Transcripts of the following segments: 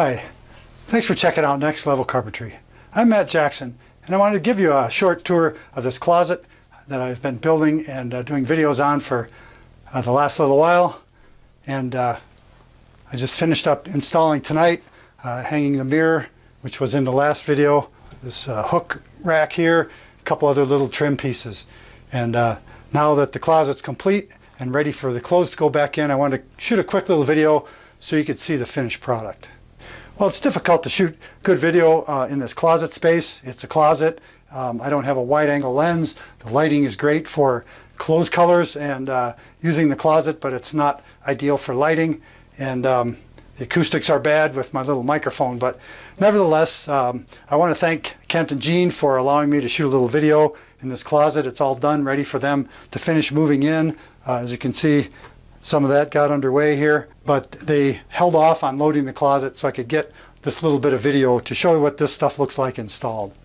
Hi, thanks for checking out Next Level Carpentry. I'm Matt Jackson, and I wanted to give you a short tour of this closet that I've been building and doing videos on for the last little while. And I just finished up installing tonight, hanging the mirror, which was in the last video, this hook rack here, a couple other little trim pieces. And now that the closet's complete and ready for the clothes to go back in, I wanted to shoot a quick little video so you could see the finished product. Well, it's difficult to shoot good video in this closet space. It's a closet. I don't have a wide angle lens. The lighting is great for clothes colors and using the closet, but it's not ideal for lighting. And the acoustics are bad with my little microphone. But nevertheless, I want to thank Kent and Jean for allowing me to shoot a little video in this closet. It's all done, ready for them to finish moving in. As you can see, some of that got underway here, but they held off on loading the closet so I could get this little bit of video to show you what this stuff looks like installed.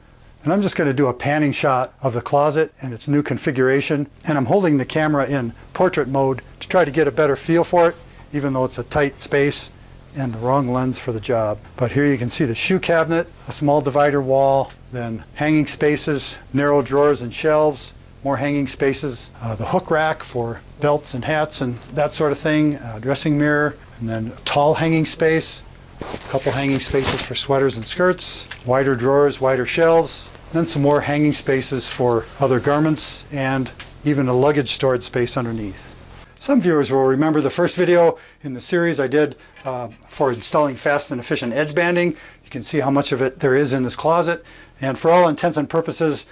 And I'm just going to do a panning shot of the closet and its new configuration, and I'm holding the camera in portrait mode to try to get a better feel for it, even though it's a tight space and the wrong lens for the job. But here you can see the shoe cabinet, a small divider wall, then hanging spaces, narrow drawers and shelves, more hanging spaces, the hook rack for belts and hats and that sort of thing, dressing mirror, and then a tall hanging space, a couple hanging spaces for sweaters and skirts, wider drawers, wider shelves, then some more hanging spaces for other garments, and even a luggage storage space underneath. Some viewers will remember the first video in the series I did for installing fast and efficient edge banding. You can see how much of it there is in this closet, and for all intents and purposes,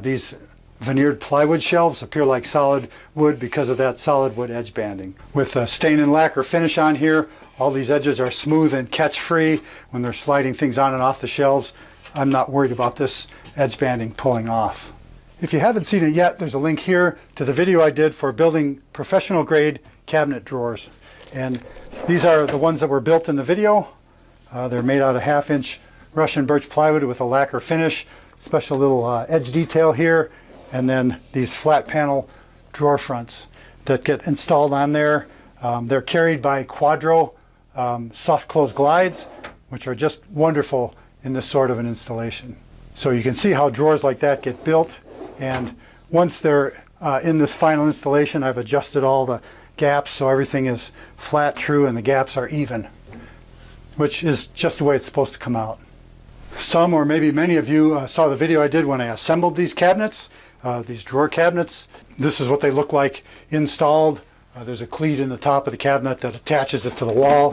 these veneered plywood shelves appear like solid wood because of that solid wood edge banding. With a stain and lacquer finish on here, all these edges are smooth and catch free when they're sliding things on and off the shelves. I'm not worried about this edge banding pulling off. If you haven't seen it yet, there's a link here to the video I did for building professional grade cabinet drawers. And these are the ones that were built in the video. They're made out of 1/2-inch Russian birch plywood with a lacquer finish, special little edge detail here, and then these flat panel drawer fronts that get installed on there. They're carried by Quadro soft close glides, which are just wonderful in this sort of an installation. So you can see how drawers like that get built, and once they're in this final installation, I've adjusted all the gaps so everything is flat, true, and the gaps are even, which is just the way it's supposed to come out. Some, or maybe many of you, saw the video I did when I assembled these cabinets, these drawer cabinets. This is what they look like installed. There's a cleat in the top of the cabinet that attaches it to the wall.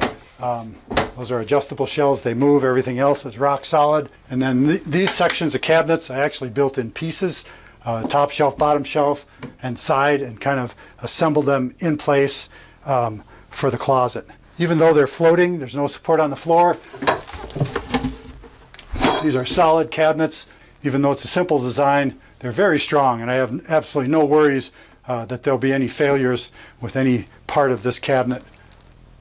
Those are adjustable shelves. They move. Everything else is rock solid. And then these sections of cabinets I actually built in pieces, top shelf, bottom shelf, and side, and kind of assembled them in place for the closet. Even though they're floating, there's no support on the floor. These are solid cabinets. Even though it's a simple design, they're very strong, and I have absolutely no worries that there'll be any failures with any part of this cabinet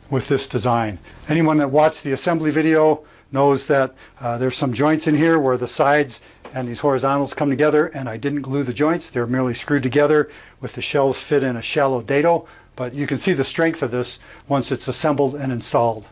with this design. Anyone that watched the assembly video knows that there's some joints in here where the sides and these horizontals come together, and I didn't glue the joints. They're merely screwed together with the shelves fit in a shallow dado, but you can see the strength of this once it's assembled and installed.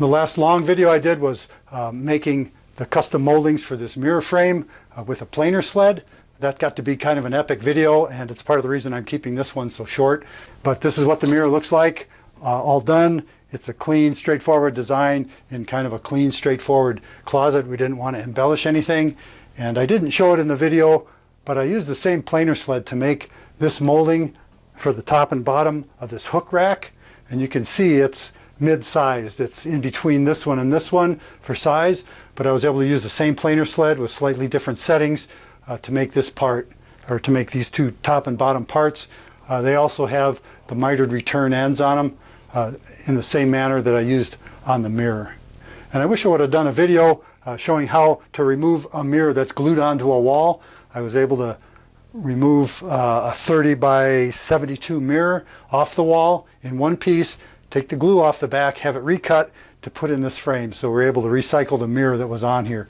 The last long video I did was making the custom moldings for this mirror frame with a planer sled. That got to be kind of an epic video, and it's part of the reason I'm keeping this one so short. But this is what the mirror looks like, all done. It's a clean, straightforward design in kind of a clean, straightforward closet. We didn't want to embellish anything, and I didn't show it in the video, but I used the same planer sled to make this molding for the top and bottom of this hook rack, and you can see it's mid-sized. It's in between this one and this one for size, but I was able to use the same planer sled with slightly different settings to make this part, or to make these two top and bottom parts. They also have the mitered return ends on them in the same manner that I used on the mirror. And I wish I would have done a video showing how to remove a mirror that's glued onto a wall. I was able to remove a 30 by 72 mirror off the wall in one piece, take the glue off the back, have it recut to put in this frame. So we're able to recycle the mirror that was on here.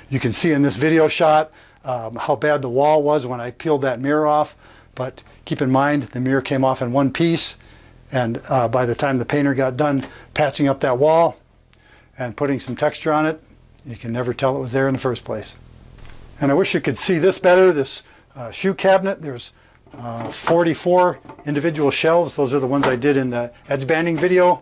You can see in this video shot how bad the wall was when I peeled that mirror off, but keep in mind the mirror came off in one piece, and by the time the painter got done patching up that wall, and putting some texture on it, you can never tell it was there in the first place. And I wish you could see this better, this shoe cabinet. There's 44 individual shelves. Those are the ones I did in the edge banding video.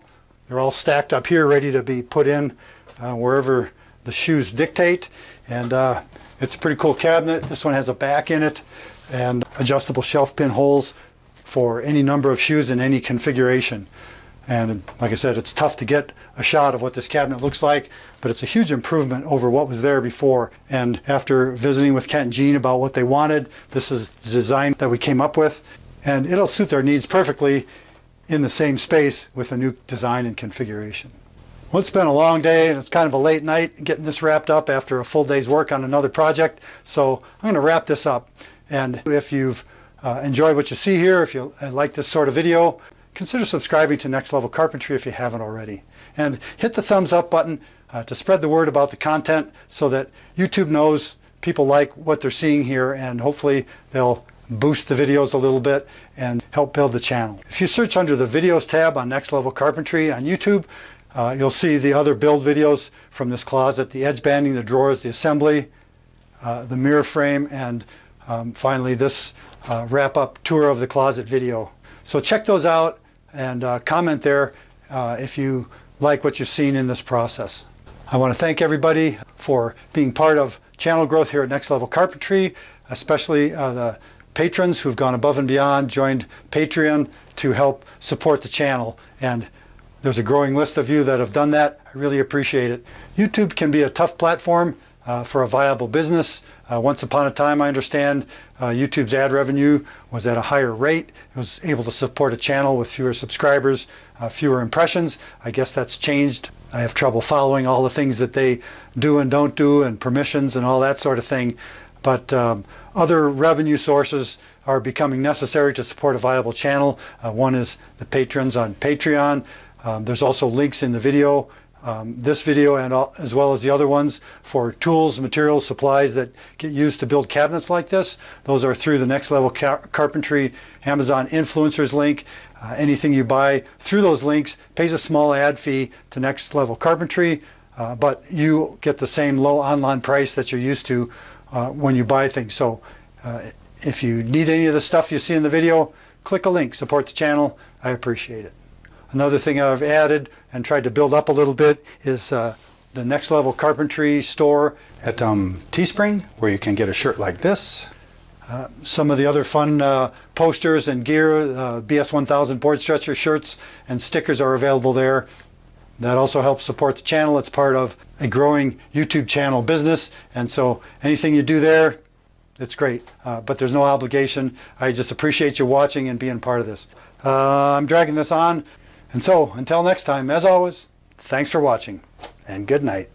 They're all stacked up here, ready to be put in wherever the shoes dictate. And it's a pretty cool cabinet. This one has a back in it and adjustable shelf pin holes for any number of shoes in any configuration. And like I said, it's tough to get a shot of what this cabinet looks like, but it's a huge improvement over what was there before. And after visiting with Kent and Jean about what they wanted, this is the design that we came up with. And it'll suit their needs perfectly in the same space with a new design and configuration. Well, it's been a long day and it's kind of a late night getting this wrapped up after a full day's work on another project. So I'm going to wrap this up. And if you've enjoyed what you see here, if you like this sort of video, consider subscribing to Next Level Carpentry if you haven't already. And hit the thumbs up button to spread the word about the content so that YouTube knows people like what they're seeing here, and hopefully they'll boost the videos a little bit and help build the channel. If you search under the videos tab on Next Level Carpentry on YouTube, you'll see the other build videos from this closet, the edge banding, the drawers, the assembly, the mirror frame, and finally this wrap-up tour of the closet video. So check those out and comment there if you like what you've seen in this process. I want to thank everybody for being part of channel growth here at Next Level Carpentry, especially the patrons who've gone above and beyond, joined Patreon to help support the channel. And there's a growing list of you that have done that. I really appreciate it. YouTube can be a tough platform for a viable business. Once upon a time, I understand YouTube's ad revenue was at a higher rate. It was able to support a channel with fewer subscribers, fewer impressions. I guess that's changed. I have trouble following all the things that they do and don't do, and permissions and all that sort of thing. But other revenue sources are becoming necessary to support a viable channel. One is the patrons on Patreon. There's also links in the video, this video and as well as the other ones, for tools, materials, supplies that get used to build cabinets like this. Those are through the Next Level Carpentry Amazon influencers link. Anything you buy through those links pays a small ad fee to Next Level Carpentry, but you get the same low online price that you're used to when you buy things. So if you need any of the stuff you see in the video, click a link, support the channel. I appreciate it. Another thing I've added and tried to build up a little bit is the Next Level Carpentry store at TeeSpring, where you can get a shirt like this. Some of the other fun posters and gear, BS 1000 board stretcher shirts and stickers are available there. That also helps support the channel. It's part of a growing YouTube channel business, and so anything you do there, it's great. But there's no obligation. I just appreciate you watching and being part of this. I'm dragging this on. And so, until next time, as always, thanks for watching, and good night.